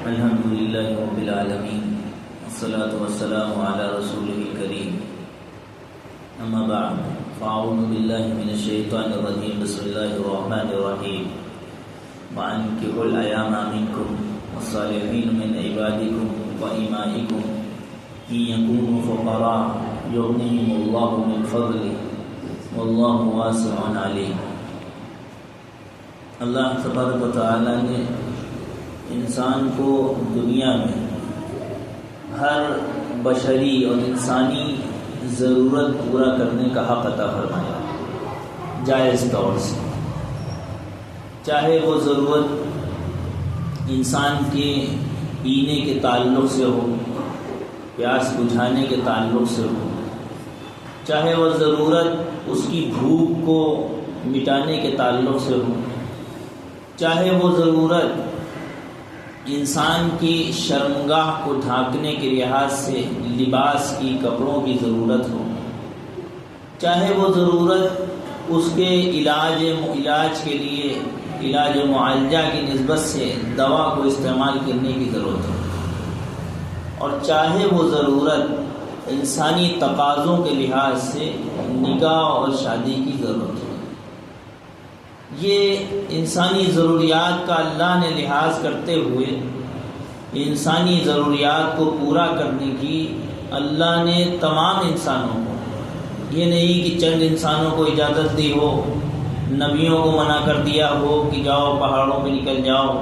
الحمد للہ رب العالمین والصلاة والسلام علی رسولہ الکریم اما بعد فاعوذ باللہ من الشیطان الرجیم بسم اللہ الرحمن الرحیم وانکحوا الایام منکم والصالحین من عبادکم وإمائکم ان یکونوا فقراء یغنیہم اللہ من فضلہ واللہ واسع علیم۔ اللہ تبارک و تعالی نے انسان کو دنیا میں ہر بشری اور انسانی ضرورت پورا کرنے کا حق عطا فرمایا جائز طور سے، چاہے وہ ضرورت انسان کے پینے کے تعلق سے ہو، پیاس بجھانے کے تعلق سے ہو، چاہے وہ ضرورت اس کی بھوک کو مٹانے کے تعلق سے ہو، چاہے وہ ضرورت انسان کی شرمگاہ کو ڈھانکنے کے لحاظ سے لباس کی، کپڑوں کی ضرورت ہو، چاہے وہ ضرورت اس کے علاج کے لیے علاج و معالجہ کی نسبت سے دوا کو استعمال کرنے کی ضرورت ہو، اور چاہے وہ ضرورت انسانی تقاضوں کے لحاظ سے نکاح اور شادی کی ضرورت ہو، یہ انسانی ضروریات کا اللہ نے لحاظ کرتے ہوئے انسانی ضروریات کو پورا کرنے کی اللہ نے تمام انسانوں کو، یہ نہیں کہ چند انسانوں کو اجازت دی ہو، نبیوں کو منع کر دیا ہو کہ جاؤ پہاڑوں پہ نکل جاؤ،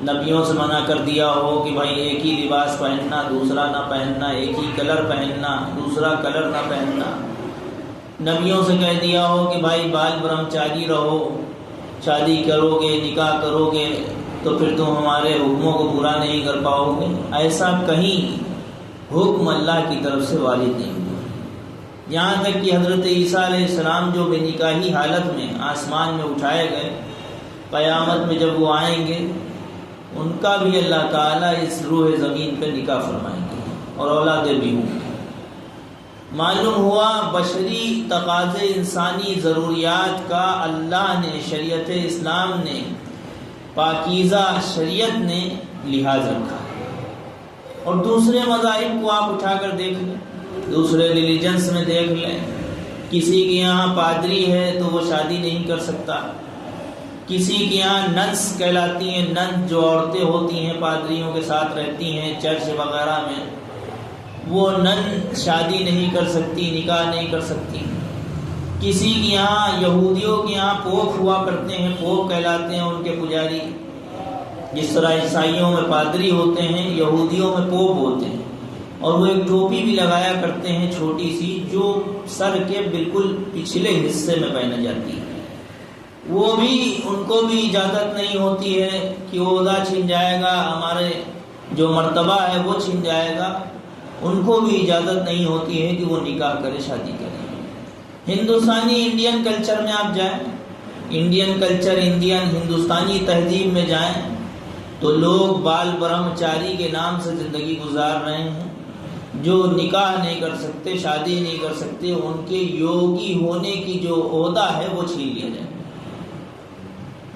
نبیوں سے منع کر دیا ہو کہ بھائی ایک ہی لباس پہننا، دوسرا نہ پہننا، ایک ہی کلر پہننا، دوسرا کلر نہ پہننا، نبیوں سے کہہ دیا ہو کہ بھائی بال برہمچاری رہو، شادی کرو گے، نکاح کرو گے تو پھر تم ہمارے حکموں کو پورا نہیں کر پاؤ گے، ایسا کہیں حکم اللہ کی طرف سے وارد نہیں ہوا۔ یہاں تک کہ حضرت عیسیٰ علیہ السلام جو بے نکاحی حالت میں آسمان میں اٹھائے گئے، قیامت میں جب وہ آئیں گے ان کا بھی اللہ تعالیٰ اس روح زمین پہ نکاح فرمائیں گے اور اولادیں بھی ہوں۔ معلوم ہوا بشری تقاضے، انسانی ضروریات کا اللہ نے، شریعت اسلام نے، پاکیزہ شریعت نے لحاظ رکھا ہے۔ اور دوسرے مذاہب کو آپ اٹھا کر دیکھ لیں، دوسرے ریلیجنس میں دیکھ لیں، کسی کے یہاں پادری ہے تو وہ شادی نہیں کر سکتا، کسی کے یہاں ننس کہلاتی ہیں، نن جو عورتیں ہوتی ہیں پادریوں کے ساتھ رہتی ہیں چرچ وغیرہ میں، وہ نن شادی نہیں کر سکتی، نکاح نہیں کر سکتی۔ کسی کے یہاں، یہودیوں کے یہاں پوپ ہوا کرتے ہیں، پوپ کہلاتے ہیں ان کے پجاری، جس طرح عیسائیوں میں پادری ہوتے ہیں یہودیوں میں پوپ ہوتے ہیں، اور وہ ایک ٹوپی بھی لگایا کرتے ہیں چھوٹی سی، جو سر کے بالکل پچھلے حصے میں پہنا جاتی ہے۔ وہ بھی، ان کو بھی اجازت نہیں ہوتی ہے کہ وہ عہدہ چھن جائے گا، ہمارے جو مرتبہ ہے وہ چھن جائے گا، ان کو بھی اجازت نہیں ہوتی ہے کہ وہ نکاح کرے، شادی کرے۔ ہندوستانی انڈین کلچر میں آپ جائیں، انڈین کلچر، ہندوستانی تہذیب میں جائیں تو لوگ بال برہمچاری کے نام سے زندگی گزار رہے ہیں۔ جو نکاح نہیں کر سکتے، شادی نہیں کر سکتے، ان کے یوگی ہونے کی جو عہدہ ہے وہ چھین لیا جائے۔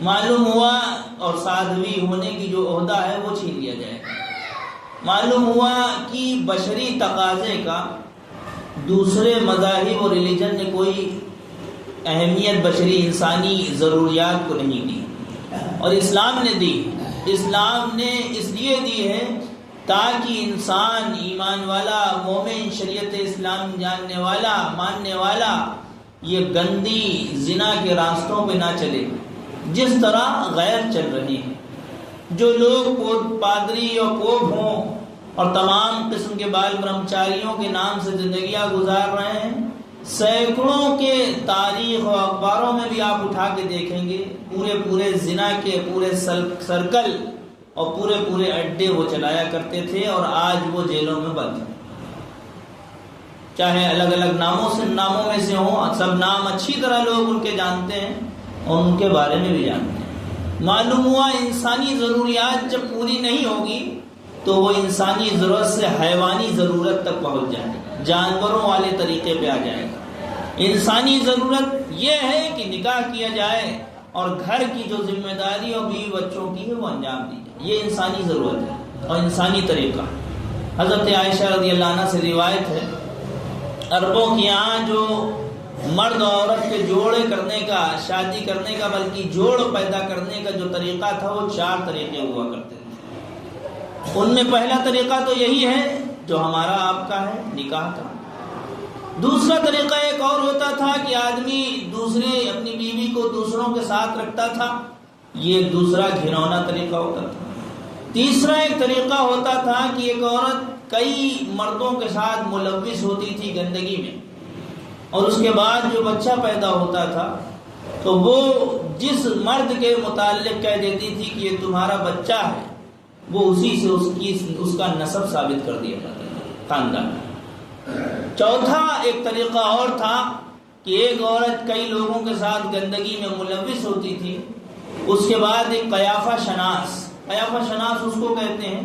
معلوم ہوا، اور سادھوی ہونے کی جو عہدہ ہے وہ چھین لیا جائے۔ معلوم ہوا کہ بشری تقاضے کا دوسرے مذاہب اور ریلیجن نے کوئی اہمیت بشری انسانی ضروریات کو نہیں دی، اور اسلام نے دی۔ اسلام نے اس لیے دی ہے تاکہ انسان ایمان والا، مومن، شریعت اسلام جاننے والا، ماننے والا، یہ گندی زنا کے راستوں پہ نہ چلے جس طرح غیر چل رہے ہیں۔ جو لوگ پادری اور پوپ ہوں اور تمام قسم کے بال برہمچاریوں کے نام سے زندگیاں گزار رہے ہیں، سینکڑوں کے تاریخ اور اخباروں میں بھی آپ اٹھا کے دیکھیں گے، پورے زنا کے پورے سرکل اور پورے اڈے وہ چلایا کرتے تھے، اور آج وہ جیلوں میں بند ہیں، چاہے الگ الگ ناموں میں سے ہوں، سب نام اچھی طرح لوگ ان کے جانتے ہیں اور ان کے بارے میں بھی جانتے ہیں۔ معلوم ہوا انسانی ضروریات جب پوری نہیں ہوگی تو وہ انسانی ضرورت سے حیوانی ضرورت تک پہنچ جائے گا، جانوروں والے طریقے پہ آ جائے گا۔ انسانی ضرورت یہ ہے کہ نکاح کیا جائے اور گھر کی جو ذمہ داری اور بیوی بچوں کی ہے وہ انجام دی جائے، یہ انسانی ضرورت ہے۔ اور انسانی طریقہ. حضرت عائشہ رضی اللہ عنہ سے روایت ہے عربوں کے یہاں جو مرد اور عورت کے جوڑے کرنے کا، شادی کرنے کا بلکہ جوڑ پیدا کرنے کا جو طریقہ تھا وہ 4 طریقے ہوا کرتے تھے. ان میں پہلا طریقہ تو یہی ہے جو ہمارا آپ کا ہے، نکاح کا. دوسرا طریقہ ایک اور ہوتا تھا کہ آدمی اپنی بیوی کو دوسروں کے ساتھ رکھتا تھا، یہ ایک دوسرا گھنونا طریقہ ہوتا تھا. تیسرا ایک طریقہ ہوتا تھا کہ ایک عورت کئی مردوں کے ساتھ ملوث ہوتی تھی گندگی میں، اور اس کے بعد جو بچہ پیدا ہوتا تھا تو وہ جس مرد کے متعلق کہہ دیتی تھی کہ یہ تمہارا بچہ ہے، وہ اسی سے اس کا نسب ثابت کر دیا جاتا تھا خاندان. چوتھا ایک طریقہ اور تھا کہ ایک عورت کئی لوگوں کے ساتھ گندگی میں ملوث ہوتی تھی، اس کے بعد ایک قیافہ شناس اس کو کہتے ہیں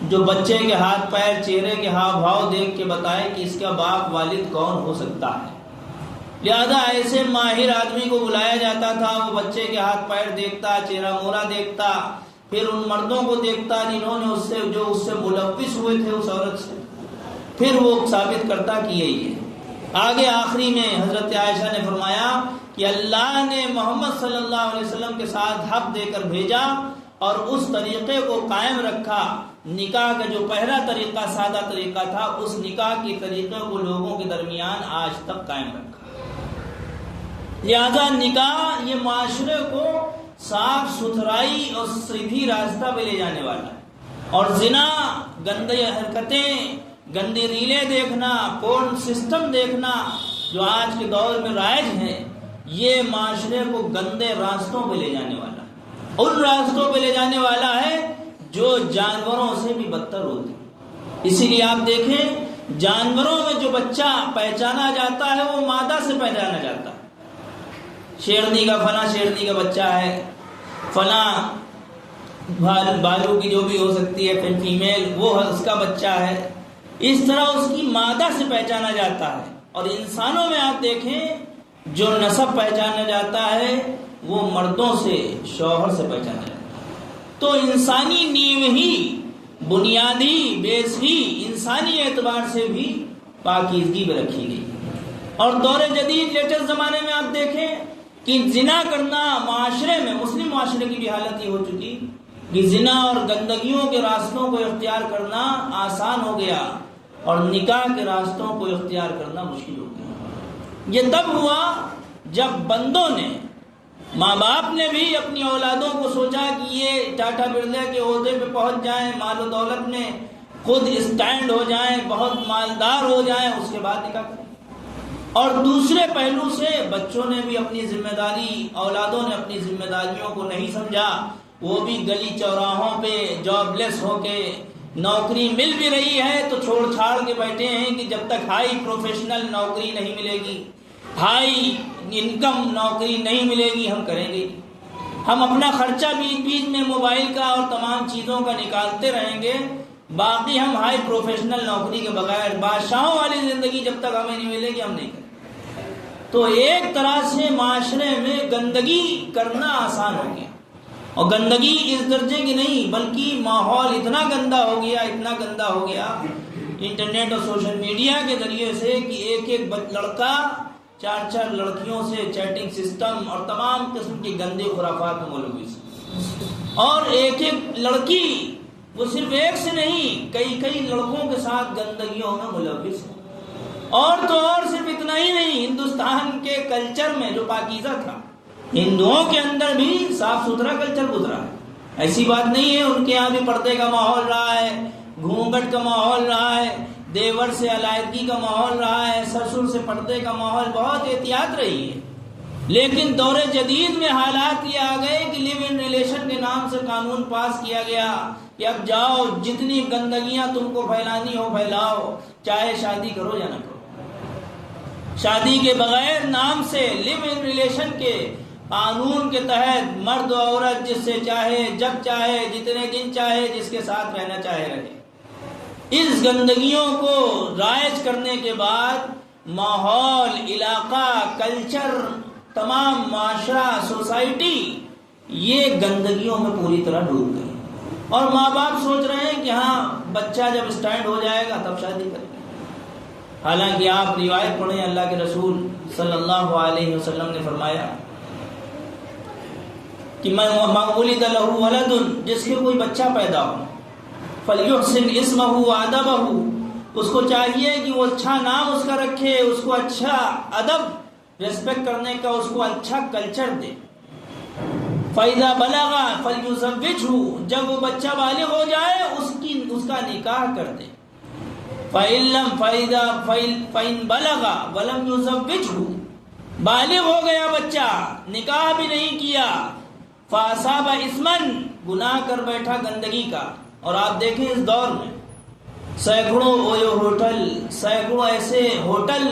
جو بچے کے ہاتھ پیر چہرے کے ہاؤ بھاؤ دیکھ کے بتائے کہ اس کا باپ والد کون ہو سکتا ہے. لہذا ایسے ماہر آدمی کو بلایا جاتا تھا، وہ بچے کے ہاتھ پیر دیکھتا، چہرہ مورا دیکھتا، پھر ان مردوں کو دیکھتا جنہوں نے اس سے ملوث ہوئے تھے اس عورت سے، پھر وہ ثابت کرتا کہ یہی ہے. آگے آخری میں حضرت عائشہ نے فرمایا کہ اللہ نے محمد صلی اللہ علیہ وسلم کے ساتھ حق دے کر بھیجا اور اس طریقے کو قائم رکھا. نکاح کا جو پہلا طریقہ سادہ طریقہ تھا، اس نکاح کے طریقے کو لوگوں کے درمیان آج تک قائم رکھا. لہذا نکاح یہ معاشرے کو صاف ستھرائی اور سیدھی راستہ پہ لے جانے والا ہے. اور زنا، گندی حرکتیں، گندی ریلیں دیکھنا، پورن سسٹم دیکھنا جو آج کے دور میں رائج ہیں، یہ معاشرے کو گندے راستوں پہ لے جانے والا ہے. ان راستوں پہ لے جانے والا ہے جو جانوروں سے بھی بدتر ہوتے ہیں. اسی لیے آپ دیکھیں جانوروں میں جو بچہ پہچانا جاتا ہے وہ مادہ سے پہچانا جاتا ہے. شیرنی کا فلاں شیرنی کا بچہ ہے، فلاں بھالو کی جو بھی ہو سکتی ہے پھر فیمیل وہ اس کا بچہ ہے. اس طرح اس کی مادہ سے پہچانا جاتا ہے. اور انسانوں میں آپ دیکھیں جو نسب پہچانا جاتا ہے وہ مردوں سے، شوہر سے پہچانا جاتا ہے. تو انسانی نیو ہی بنیادی بیس ہی انسانی اعتبار سے بھی پاکیزگی میں رکھی گئی. اور دور جدید لیٹسٹ زمانے میں آپ دیکھیں کہ زنا کرنا معاشرے میں، مسلم معاشرے کی بھی حالت یہ ہو چکی کہ زنا اور گندگیوں کے راستوں کو اختیار کرنا آسان ہو گیا اور نکاح کے راستوں کو اختیار کرنا مشکل ہو گیا. یہ تب ہوا جب بندوں نے، ماں باپ نے بھی اپنی اولادوں کو سوچا کہ یہ ٹاٹا برلا کے عہدے پہ پہنچ جائیں، مال و دولت میں خود اسٹینڈ ہو جائیں، بہت مالدار ہو جائیں، اس کے بعد نکاح کریں. اور دوسرے پہلو سے بچوں نے بھی اپنی ذمہ داری، اولادوں نے اپنی ذمہ داریوں کو نہیں سمجھا. وہ بھی گلی چوراہوں پہ جاب لیس ہو کے، نوکری مل بھی رہی ہے تو چھوڑ چھاڑ کے بیٹھے ہیں کہ جب تک ہائی پروفیشنل نوکری نہیں ملے گی، ہائی انکم نوکری نہیں ملے گی، ہم کریں گے. ہم اپنا خرچہ بیچ بیچ میں موبائل کا اور تمام چیزوں کا نکالتے رہیں گے، باقی ہم ہائی پروفیشنل نوکری کے بغیر بادشاہوں والی زندگی جب تک ہمیں نہیں ملے گی ہم نہیں کریں. تو ایک طرح سے معاشرے میں گندگی کرنا آسان ہو گیا. اور گندگی اس درجے کی نہیں بلکہ ماحول اتنا گندا ہو گیا انٹرنیٹ اور سوشل میڈیا کے ذریعے سے کہ ایک لڑکا 4 لڑکیوں سے چیٹنگ سسٹم اور تمام قسم کی گندی خرافات میں ملوث. اور ایک لڑکی وہ صرف ایک سے نہیں کئی لڑکوں کے ساتھ گندگیوں میں ملوث ہے. اور تو اور صرف اتنا ہی نہیں، ہندوستان کے کلچر میں جو پاکیزہ تھا، ہندوؤں کے اندر بھی صاف ستھرا کلچر گزرا ہے. ایسی بات نہیں ہے، ان کے یہاں بھی پردے کا ماحول رہا ہے، گھونگھٹ کا ماحول رہا ہے، دیور سے علیحدگی کا ماحول رہا ہے، سسر سے پردے کا ماحول، بہت احتیاط رہی ہے. لیکن دور جدید میں حالات یہ آ گئے کہ لیو ان ریلیشن کے نام سے قانون پاس کیا گیا کہ اب جاؤ جتنی گندگیاں تم کو پھیلانی ہو پھیلاؤ، چاہے شادی کرو یا نہ کرو. شادی کے بغیر نام سے لیو ان ریلیشن کے قانون کے تحت مرد و عورت جس سے چاہے، جب چاہے، جتنے دن چاہے، جس کے ساتھ رہنا چاہے رہے. اس گندگیوں کو رائج کرنے کے بعد ماحول، علاقہ، کلچر، تمام معاشرہ، سوسائٹی یہ گندگیوں میں پوری طرح ڈوب گئی. اور ماں باپ سوچ رہے ہیں کہ ہاں بچہ جب اسٹینڈ ہو جائے گا تب شادی کریں گے. حالانکہ آپ روایت پڑھیں، اللہ کے رسول صلی اللہ علیہ وسلم نے فرمایا کہ من ولد له ولد، جس کے کوئی بچہ پیدا ہو، فلیحسن اسمہ وادبہ، اس کو چاہیے کہ وہ اچھا نام اس کا رکھے، اس کو اچھا ادب ریسپیکٹ کرنے کا اس کو اچھا کلچر دے. فَإِذَا بَلَغَ فَلْيُزَوِّجْهُ، جب وہ بچہ بالغ ہو جائے اس کا نکاح کر دے. فَإِن بَلَغَ وَلَمْ يُزَوِّجْهُ، بالغ ہو گیا بچہ نکاح بھی نہیں کیا، فَأَصَابَ إِثْمًا، گناہ کر بیٹھا گندگی کا. اور آپ دیکھیں اس دور میں سینکڑوں اویو ہوٹل، سینکڑوں ایسے ہوٹل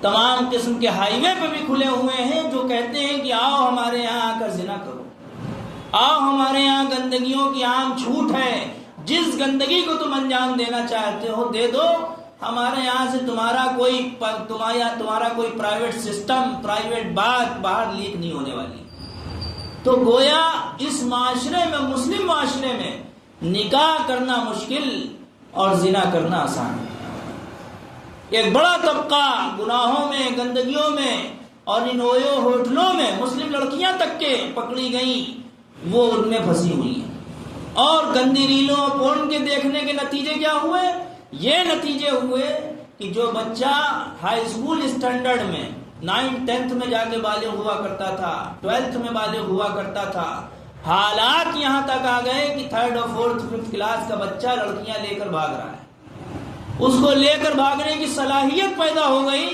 تمام قسم کے ہائی وے پہ بھی کھلے ہوئے ہیں جو کہتے ہیں کہ آؤ ہمارے یہاں آ کر زنا کرو، آؤ ہمارے یہاں گندگیوں کی عام چھوٹ ہے، جس گندگی کو تم انجام دینا چاہتے ہو دے دو، ہمارے یہاں سے تمہارا کوئی پرائیویٹ سسٹم، پرائیویٹ بات باہر لیک نہیں ہونے والی. تو گویا اس معاشرے میں، مسلم معاشرے میں نکاح کرنا مشکل اور زنا کرنا آسان ہے. ایک بڑا طبقہ گناہوں میں، گندگیوں میں اور ان اویو ہوٹلوں میں مسلم لڑکیاں تک کے پکڑی گئیں، وہ ان میں پھنسی ہوئی ہیں. اور گندی ریلوں پورن کے دیکھنے کے نتیجے کیا ہوئے؟ یہ نتیجے ہوئے کہ جو بچہ ہائی اسکول اسٹینڈرڈ میں 9th 10th میں جا کے بالغ ہوا کرتا تھا، 12th میں بالغ ہوا کرتا تھا، حالات یہاں تک آ گئے کہ 3rd اور 4th 5th کلاس کا بچہ لڑکیاں لے کر بھاگ رہا ہے. اس کو لے کر بھاگنے کی صلاحیت پیدا ہو گئی،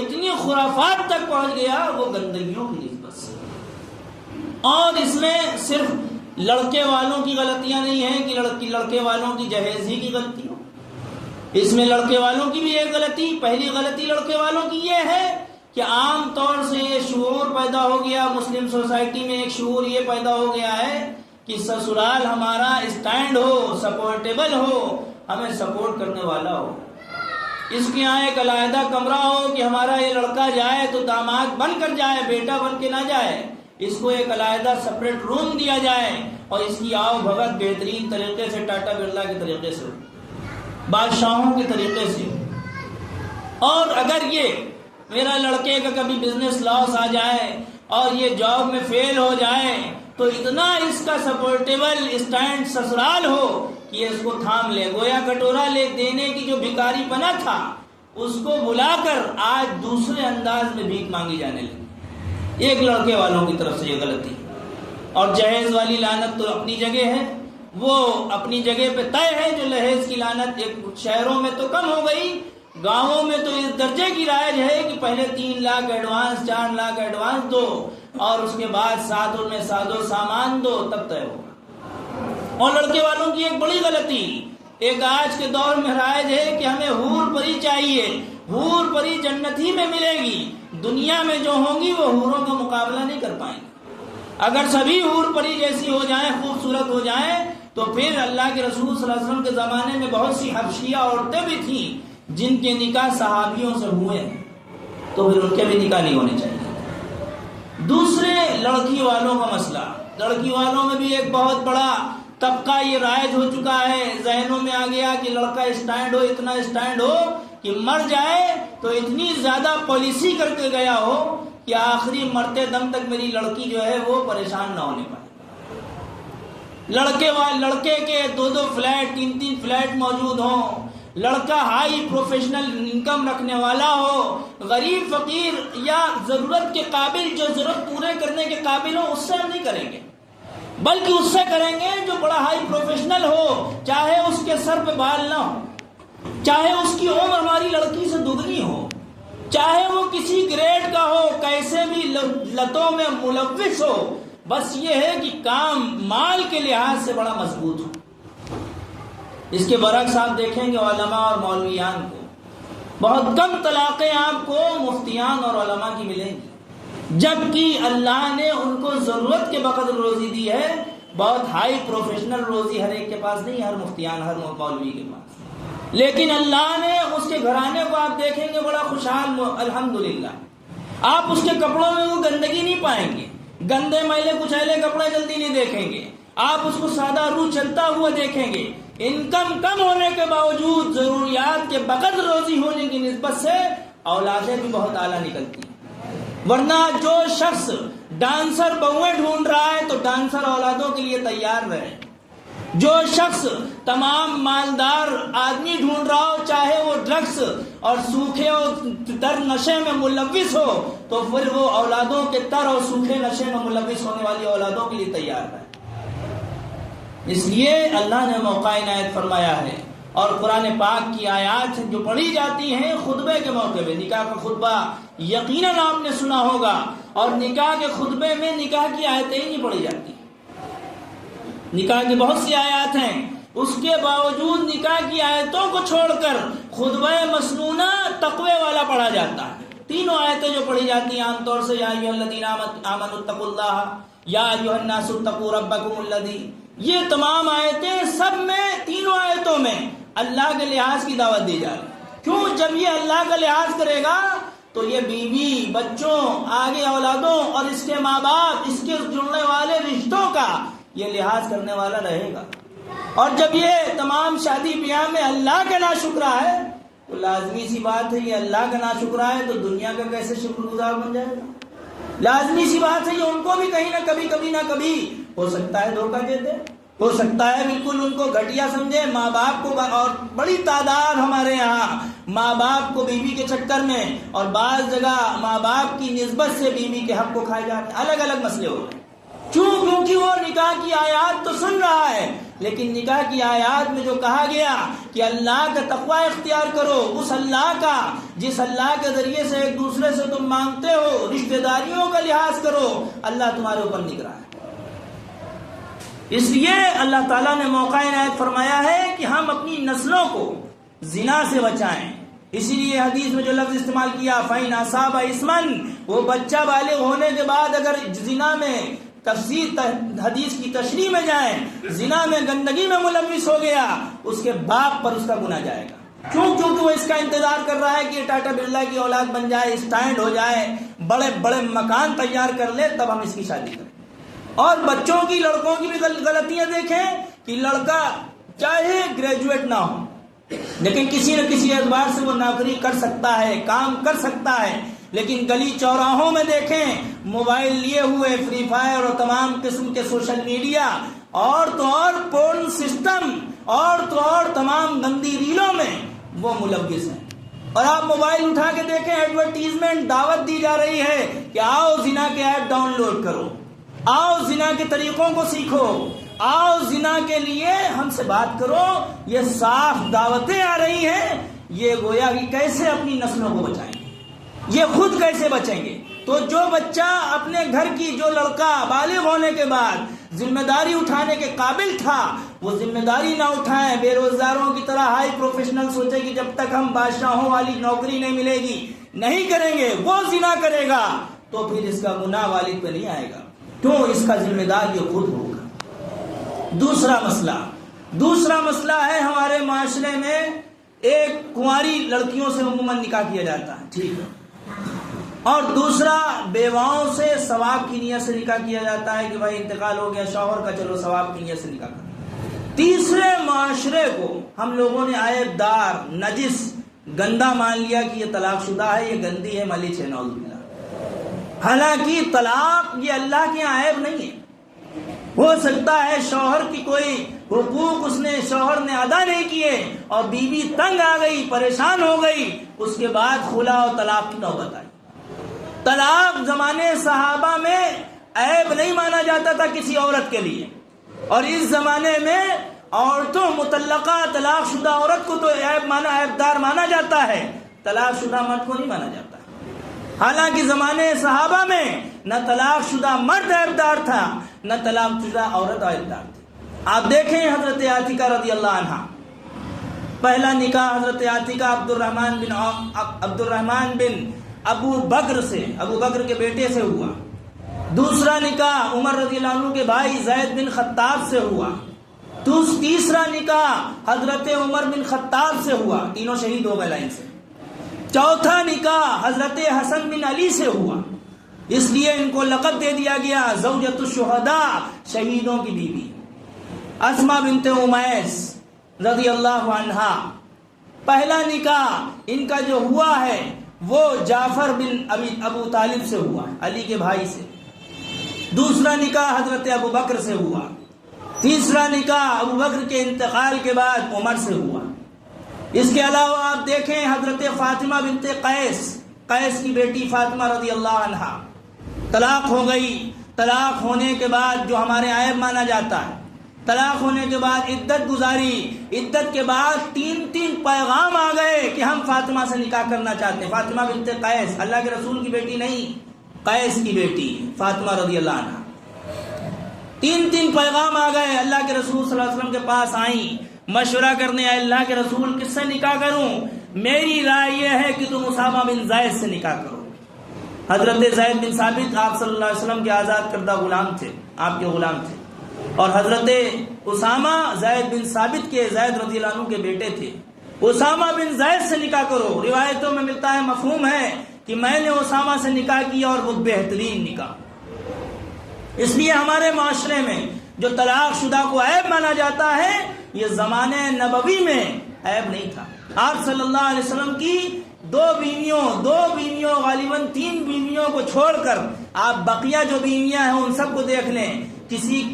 اتنی خرافات تک پہنچ گیا وہ گندگیوں کی نسبت سے. اور اس میں صرف لڑکے والوں کی غلطیاں نہیں ہیں کہ لڑکے والوں کی جہیز ہی کی غلطی ہو. اس میں لڑکے والوں کی بھی ایک غلطی، پہلی غلطی لڑکے والوں کی یہ ہے کہ عام طور سے یہ شعور پیدا ہو گیا مسلم سوسائٹی میں، ایک شعور یہ پیدا ہو گیا ہے کہ سسرال ہمارا اسٹینڈ ہو، سپورٹیبل ہو، ہمیں سپورٹ کرنے والا ہو. اس کے یہاں ایک علیحدہ کمرہ ہو کہ ہمارا یہ لڑکا جائے تو داماد بن کر جائے، بیٹا بن کے نہ جائے. اس کو ایک علیحدہ سپریٹ روم دیا جائے اور اس کی آؤ بھگت بہترین طریقے سے ٹاٹا برلا کے طریقے سے، بادشاہوں کے طریقے سے. اور اگر یہ میرا لڑکے کا کبھی بزنس لاس آ جائے اور یہ جاب میں فیل ہو جائے تو اتنا اس کا سپورٹیبل اسٹینڈ سسرال ہو کہ یہ اس کو تھام لے. گویا کٹورا لے دینے کی جو بھکاری پنا تھا اس کو بلا کر آج دوسرے انداز میں بھیک مانگی جانے لگی. ایک لڑکے والوں کی طرف سے یہ غلطی. اور جہیز والی لعنت تو اپنی جگہ ہے، وہ اپنی جگہ پہ طے ہے. جو جہیز کی لعنت ایک شہروں میں تو کم ہو گئی، گاؤں میں تو اس درجے کی رائج ہے کہ پہلے 3 لاکھ ایڈوانس، 4 لاکھ ایڈوانس دو اور اس کے بعد ساتھ میں سادو سامان دو تب طے ہوگا. اور لڑکے والوں کی ایک بڑی غلطی ایک آج کے دور میں رائج ہے کہ ہمیں حور پری چاہیے، حور پری جنت ہی میں ملے گی، دنیا میں جو ہوں گی وہ حوروں کا مقابلہ نہیں کر پائیں گے. اگر سبھی حور پری جیسی ہو جائیں، خوبصورت ہو جائیں، تو پھر اللہ کے رسول صلی اللہ علیہ وسلم کے زمانے میں بہت سی حبشیہ عورتیں بھی تھیں جن کے نکاح صحابیوں سے ہوئے ہیں، تو پھر ان کے بھی نکاح نہیں ہونے چاہیے. دوسرے لڑکی والوں کا مسئلہ، لڑکی والوں میں بھی ایک بہت بڑا طبقہ یہ رائج ہو چکا ہے، ذہنوں میں آ گیا کہ لڑکا اسٹینڈ ہو، اتنا اسٹینڈ ہو کہ مر جائے تو اتنی زیادہ پالیسی کر کے گیا ہو کہ آخری مرتے دم تک میری لڑکی جو ہے وہ پریشان نہ ہونے پائے. لڑکے کے 2 فلیٹ 3 فلیٹ موجود ہوں، لڑکا ہائی پروفیشنل انکم رکھنے والا ہو، غریب فقیر یا ضرورت کے قابل جو ضرورت پورے کرنے کے قابل ہو، اس سے ہم نہیں کریں گے، بلکہ اس سے کریں گے جو بڑا ہائی پروفیشنل ہو، چاہے اس کے سر پہ بال نہ ہو، چاہے اس کی عمر ہماری لڑکی سے دگنی ہو، چاہے وہ کسی گریڈ کا ہو، کیسے بھی لتوں میں ملوث ہو، بس یہ ہے کہ کام مال کے لحاظ سے بڑا مضبوط ہو. اس کے برعکس آپ دیکھیں گے علماء اور مولویان کو بہت کم طلاقیں آپ کو مفتیان اور علماء کی ملیں گی، جبکہ اللہ نے ان کو ضرورت کے بقدر روزی دی ہے. بہت ہائی پروفیشنل روزی ہر ایک کے پاس نہیں، ہر مفتیان ہر مولوی کے پاس، لیکن اللہ نے اس کے گھرانے کو آپ دیکھیں گے بڑا خوشحال، الحمدللہ. آپ اس کے کپڑوں میں وہ گندگی نہیں پائیں گے، گندے میلے کچیلے کپڑے جلدی نہیں دیکھیں گے. آپ اس کو سادہ روح چلتا ہوا دیکھیں گے، انکم کم ہونے کے باوجود ضروریات کے بقدر روزی ہونے کی نسبت سے اولادیں بھی بہت اعلیٰ نکلتی ہیں۔ ورنہ جو شخص ڈانسر بہویں ڈھونڈ رہا ہے تو ڈانسر اولادوں کے لیے تیار رہے، جو شخص تمام مالدار آدمی ڈھونڈ رہا ہو، چاہے وہ ڈرگس اور سوکھے اور تر نشے میں ملوث ہو، تو پھر وہ اولادوں کے تر اور سوکھے نشے میں ملوث ہونے والی اولادوں کے لیے تیار ہے۔ اس لیے اللہ نے موقع عنایت فرمایا ہے، اور قرآن پاک کی آیات جو پڑھی جاتی ہیں خطبے کے موقع پہ، نکاح کا خطبہ یقیناً آپ نے سنا ہوگا، اور نکاح کے خطبے میں نکاح کی آیتیں ہی نہیں پڑھی جاتی، نکاح کی بہت سی آیات ہیں، اس کے باوجود نکاح کی آیتوں کو چھوڑ کر خطبہ مسنونہ تقوی والا پڑھا جاتا ہے۔ تینوں آیتیں جو پڑھی جاتی ہیں عام طور سے، یا ایھا الذین آمنوا اتقوا اللہ، یا ایھا الناس اتقوا ربکم الذی، یہ تمام آیتیں سب میں، تینوں آیتوں میں اللہ کے لحاظ کی دعوت دی جا رہی ہے۔ کیوں؟ جب یہ اللہ کا لحاظ کرے گا تو یہ بیوی، بچوں، آگے اولادوں اور اس کے ماں باپ، اس کے جڑنے والے رشتوں کا یہ لحاظ کرنے والا رہے گا۔ اور جب یہ تمام شادی بیاہ میں اللہ کا ناشکرا ہے تو لازمی سی بات ہے، یہ اللہ کا ناشکرا ہے تو دنیا کا کیسے شکر گزار بن جائے گا؟ لازمی سی بات ہے، یہ ان کو بھی کہیں نہ کبھی ہو سکتا ہے دھوکہ دیتے، ہو سکتا ہے بالکل ان کو گھٹیا سمجھے، ماں باپ کو، اور بڑی تعداد ہمارے یہاں ماں باپ کو بیوی کے چکر میں، اور بعض جگہ ماں باپ کی نسبت سے بیوی کے حق کو کھائے جاتے ہیں، الگ الگ مسئلے ہو رہے ہیں۔ کیوں؟ کیونکہ وہ نکاح کی آیات تو سن رہا ہے، لیکن نکاح کی آیات میں جو کہا گیا کہ اللہ کا تقوی اختیار کرو، اس اللہ کا جس اللہ کے ذریعے سے ایک دوسرے سے تم مانگتے ہو، رشتہ داریوں کا لحاظ کرو، اللہ تمہارے اوپر نگراں ہے۔ اس لیے اللہ تعالیٰ نے موقع عنایت فرمایا ہے کہ ہم اپنی نسلوں کو زنا سے بچائیں۔ اسی لیے حدیث میں جو لفظ استعمال کیا، فَإِنْ أَصَابَ إِثْمًا، وہ بچہ بالغ ہونے کے بعد اگر زنا میں، تفسیر حدیث کی تشریح میں جائیں، زنا میں، گندگی میں ملوث ہو گیا، اس کے باپ پر اس کا گناہ جائے گا۔ کیوں؟ کیونکہ وہ اس کا انتظار کر رہا ہے کہ ٹاٹا برلا کی اولاد بن جائے، اسٹینڈ ہو جائے، بڑے بڑے مکان تیار کر لے، تب ہم اس کی شادی کریں۔ اور بچوں کی، لڑکوں کی بھی غلطیاں دیکھیں کہ لڑکا چاہے گریجویٹ نہ ہو لیکن کسی نہ کسی اعتبار سے وہ نوکری کر سکتا ہے، کام کر سکتا ہے، لیکن گلی چوراہوں میں دیکھیں موبائل لیے ہوئے، فری فائر اور تمام قسم کے سوشل میڈیا، اور تو اور پورن سسٹم، اور تو اور تمام گندی ریلوں میں وہ ملوث ہیں۔ اور آپ موبائل اٹھا کے دیکھیں، ایڈورٹیزمنٹ، دعوت دی جا رہی ہے کہ آؤ زنا کے ایپ ڈاؤن لوڈ کرو، آؤ زنا کے طریقوں کو سیکھو، آؤ زنا کے لیے ہم سے بات کرو۔ یہ صاف دعوتیں آ رہی ہیں، یہ گویا کہ کیسے اپنی نسلوں کو بچائیں گے، یہ خود کیسے بچیں گے؟ تو جو بچہ اپنے گھر کی، جو لڑکا بالغ ہونے کے بعد ذمہ داری اٹھانے کے قابل تھا، وہ ذمہ داری نہ اٹھائیں، بے روزگاروں کی طرح ہائی پروفیشنل سوچے کہ جب تک ہم بادشاہوں والی نوکری نہیں ملے گی نہیں کریں گے، وہ زنا کرے گا تو پھر اس کا گناہ والد پہ نہیں آئے گا، کیوں؟ اس کا ذمہ دار یہ خود ہوگا۔ دوسرا مسئلہ ہے ہمارے معاشرے میں، ایک کنواری لڑکیوں سے عموماً نکاح کیا جاتا ہے، ٹھیک ہے، اور دوسرا بیواؤں سے ثواب کی نیت سے نکاح کیا جاتا ہے کہ بھائی انتقال ہو گیا شوہر کا، چلو ثواب کی نیت سے نکاح کرو۔ تیسرے معاشرے کو ہم لوگوں نے عیب دار، نجس، گندا مان لیا کہ یہ طلاق شدہ ہے، یہ گندی ہے، ملچ ہے، نعوذ باللہ۔ حالانکہ طلاق یہ اللہ کے یہاں عیب نہیں ہے، ہو سکتا ہے شوہر کی کوئی حقوق اس نے، شوہر نے ادا نہیں کیے اور بیوی تنگ آ گئی، پریشان ہو گئی، اس کے بعد خلا اور طلاق کی نوبت آئی۔ طلاق زمانے صحابہ میں عیب نہیں مانا جاتا تھا کسی عورت کے لیے، اور اس زمانے میں عورتوں، مطلقہ طلاق شدہ عورت کو تو عیب دار مانا جاتا ہے، طلاق شدہ مرد کو نہیں مانا جاتا۔ حالانکہ زمانے صحابہ میں نہ طلاق شدہ مرد عیب دار تھا، نہ طلاق شدہ عورت عیب دار تھی۔ آپ دیکھیں حضرت عاتکہ رضی اللہ عنہ، پہلا نکاح حضرت عاتکہ عبد الرحمن بن ابو بکر سے، ابو بکر کے بیٹے سے ہوا۔ دوسرا نکاح عمر رضی اللہ عنہ کے بھائی زید بن خطاب سے ہوا۔ تیسرا نکاح حضرت عمر بن خطاب سے ہوا، تینوں شہید ہو گئے لائن سے۔ چوتھا نکاح حضرت حسن بن علی سے ہوا، اس لیے ان کو لقب دے دیا گیا زوجۃ الشہداء، شہیدوں کی بیوی۔ اسما بنت امیس رضی اللہ عنہا، پہلا نکاح ان کا جو ہوا ہے وہ جعفر بن ابو طالب سے ہوا، علی کے بھائی سے۔ دوسرا نکاح حضرت ابو بکر سے ہوا۔ تیسرا نکاح ابو بکر کے انتقال کے بعد عمر سے ہوا۔ اس کے علاوہ آپ دیکھیں حضرت فاطمہ بنت قیس کی بیٹی فاطمہ رضی اللہ عنہا، طلاق ہو گئی۔ طلاق ہونے کے بعد جو ہمارے عیب مانا جاتا ہے، طلاق ہونے کے بعد عدت گزاری، عدت کے بعد تین پیغام آ گئے کہ ہم فاطمہ سے نکاح کرنا چاہتے ہیں۔ فاطمہ بنت قیس، اللہ کے رسول کی بیٹی نہیں، قیس کی بیٹی فاطمہ رضی اللہ عنہا۔ تین پیغام آ گئے، اللہ کے رسول صلی اللہ علیہ وسلم کے پاس آئیں، مشورہ کرنے آئے، اللہ کے رسول کس سے نکاح کروں؟ میری رائے یہ ہے کہ تم اسامہ بن زید سے نکاح کرو۔ حضرت زید بن ثابت آپ صلی اللہ علیہ وسلم کے آزاد کردہ غلام تھے، آپ کے غلام تھے، اور حضرت اسامہ زید بن ثابت کے، زید رضی اللہ عنہ کے بیٹے تھے۔ اسامہ بن زید سے نکاح کرو۔ روایتوں میں ملتا ہے، مفہوم ہے کہ میں نے اسامہ سے نکاح کیا اور وہ بہترین نکاح۔ اس لیے ہمارے معاشرے میں جو طلاق شدہ کو عیب مانا جاتا ہے، یہ زمانے نبوی میں عیب نہیں تھا۔ آپ صلی اللہ علیہ وسلم کی دو بیویوں غالباً 3 بیویوں کو چھوڑ کر آپ بقیہ جو بیویاں ہیں ان سب کو دیکھ لیں،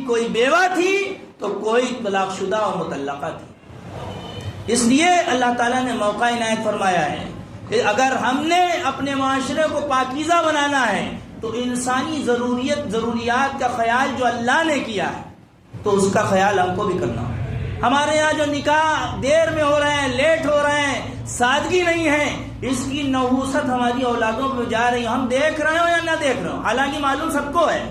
کوئی بیوہ تھی تو کوئی طلاق شدہ اور مطلقہ تھی۔ اس لیے اللہ تعالیٰ نے موقع عنایت فرمایا ہے کہ اگر ہم نے اپنے معاشرے کو پاکیزہ بنانا ہے تو انسانی ضروریات کا خیال جو اللہ نے کیا ہے تو اس کا خیال ہم کو بھی کرنا ہوگا۔ ہمارے یہاں جو نکاح دیر میں ہو رہے ہیں، لیٹ ہو رہے ہیں، سادگی نہیں ہے، اس کی نحوست ہماری اولادوں پہ جا رہی ہے۔ ہم دیکھ رہے ہوں یا نہ دیکھ رہے ہوں، حالانکہ معلوم سب کو ہے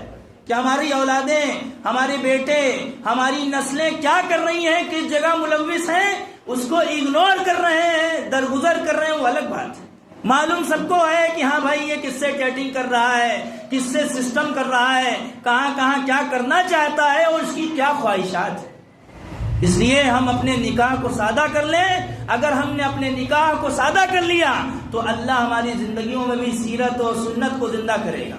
کہ ہماری اولادیں، ہمارے بیٹے، ہماری نسلیں کیا کر رہی ہیں، کس جگہ ملوث ہیں، اس کو اگنور کر رہے ہیں، درگزر کر رہے ہیں، وہ الگ بات ہے۔ معلوم سب کو ہے کہ ہاں بھائی یہ کس سے چیٹنگ کر رہا ہے، کس سے سسٹم کر رہا ہے، کہاں کیا کرنا چاہتا ہے اور اس کی کیا خواہشات ہیں۔ اس لیے ہم اپنے نکاح کو سادہ کر لیں۔ اگر ہم نے اپنے نکاح کو سادہ کر لیا تو اللہ ہماری زندگیوں میں بھی سیرت اور سنت کو زندہ کرے گا،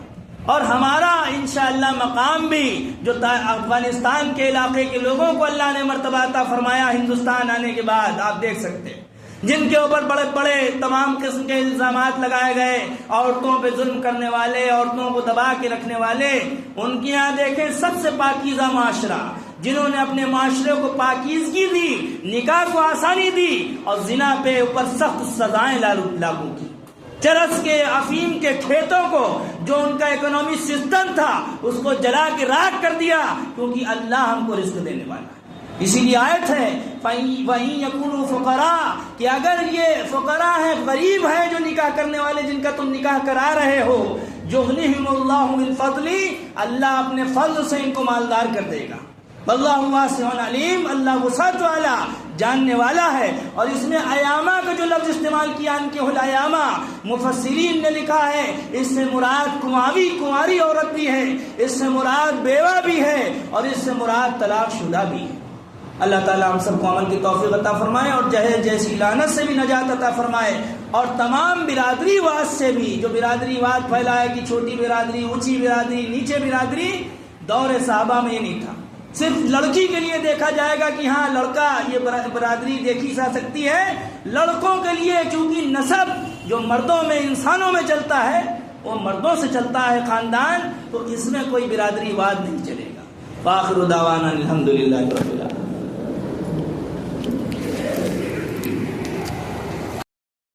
اور ہمارا انشاءاللہ مقام بھی جو افغانستان کے علاقے کے لوگوں کو اللہ نے مرتبہ عطا فرمایا ہندوستان آنے کے بعد، آپ دیکھ سکتے ہیں جن کے اوپر بڑے بڑے تمام قسم کے الزامات لگائے گئے، عورتوں پہ ظلم کرنے والے، عورتوں کو دبا کے رکھنے والے، ان کے یہاں دیکھیں سب سے پاکیزہ معاشرہ، جنہوں نے اپنے معاشرے کو پاکیزگی دی، نکاح کو آسانی دی اور زنا پہ اوپر سخت سزائیں لاگو کی۔ چرس کے، افیم کے کھیتوں کو جو ان کا اکنامی سسٹم تھا اس کو جلا کے راکھ کر دیا، کیونکہ اللہ ہم کو رزق دینے والا ہے۔ اسی لیے آیت ہے وَإِن يَكُونُوا فُقَرَاءَ، کہ اگر یہ فقراء ہیں، غریب ہیں جو نکاح کرنے والے جن کا تم نکاح کرا رہے ہو، يُغْنِهِمُ اللَّهُ مِن فَضْلِهِ، اللہ اپنے فضل سے ان کو مالدار کر دے گا۔ واللہ واسع علیم، اللہ وسعت والا، جاننے والا ہے۔ اور اس میں ایامہ کا جو لفظ استعمال کیا، انکحوا الایامہ، مفسرین نے لکھا ہے اس سے مراد کنواری عورت بھی ہے، اس سے مراد بیوہ بھی ہے، اور اس سے مراد طلاق شدہ بھی ہے۔ اللہ تعالیٰ ہم سب کو عمل کی توفیق عطا فرمائے اور جہیز جیسی لعنت سے بھی نجات عطا فرمائے، اور تمام برادری واد سے بھی، جو برادری واد پھیلا ہے کہ چھوٹی برادری، اونچی برادری، نیچے برادری، دور صحابہ میں یہ نہیں تھا۔ صرف لڑکی کے لیے دیکھا جائے گا کہ ہاں لڑکا، یہ برادری دیکھی جا سکتی ہے۔ لڑکوں کے لیے چونکہ نسب جو مردوں میں، انسانوں میں چلتا ہے، وہ مردوں سے چلتا ہے خاندان، تو اس میں کوئی برادری واد نہیں چلے گا۔ وآخر دعوانا الحمدللہ رب العالمین۔